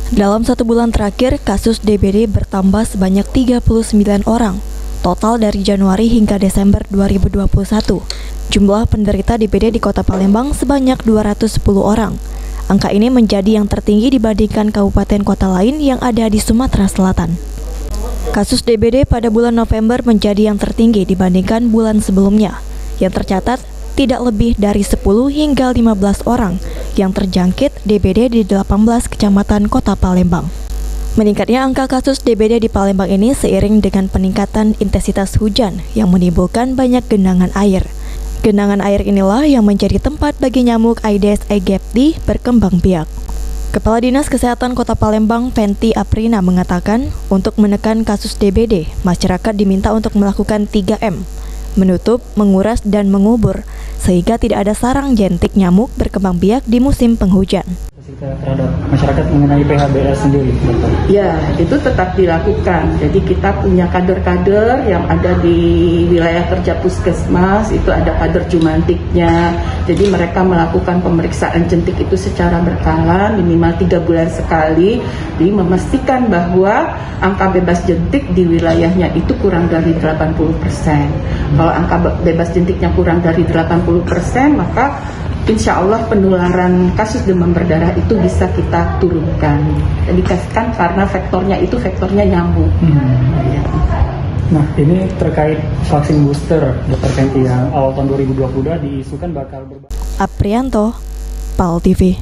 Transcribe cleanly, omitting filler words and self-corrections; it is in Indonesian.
Dalam 1 bulan terakhir, kasus DBD bertambah sebanyak 39 orang. Total dari Januari hingga Desember 2021, jumlah penderita DBD di Kota Palembang sebanyak 210 orang. Angka ini menjadi yang tertinggi dibandingkan kabupaten kota lain yang ada di Sumatera Selatan. Kasus DBD pada bulan November menjadi yang tertinggi dibandingkan bulan sebelumnya, yang tercatat tidak lebih dari 10 hingga 15 orang yang terjangkit DBD di 18 kecamatan Kota Palembang. Meningkatnya angka kasus DBD di Palembang ini seiring dengan peningkatan intensitas hujan yang menimbulkan banyak genangan air. Genangan air inilah yang menjadi tempat bagi nyamuk Aedes aegypti berkembang biak. Kepala Dinas Kesehatan Kota Palembang, Fenty Aprina, mengatakan untuk menekan kasus DBD, masyarakat diminta untuk melakukan 3M, menutup, menguras, dan mengubur, sehingga tidak ada sarang jentik nyamuk berkembang biak di musim penghujan. Terhadap masyarakat mengenai PHBS sendiri, Dokter? Ya, itu tetap dilakukan. Jadi kita punya kader-kader yang ada di wilayah kerja puskesmas, itu ada kader jumantiknya. Jadi mereka melakukan pemeriksaan jentik itu secara berkala, minimal 3 bulan sekali. Jadi memastikan bahwa angka bebas jentik di wilayahnya itu kurang dari 80%. Kalau angka bebas jentiknya kurang dari 80%, maka insya Allah penularan kasus demam berdarah itu bisa kita turunkan. Jadi kan karena faktornya nyamuk. Nah, ini terkait vaksin booster, Dr. Fenty, yang awal tahun 2022 diisukan bakal Aprianto, PAL TV.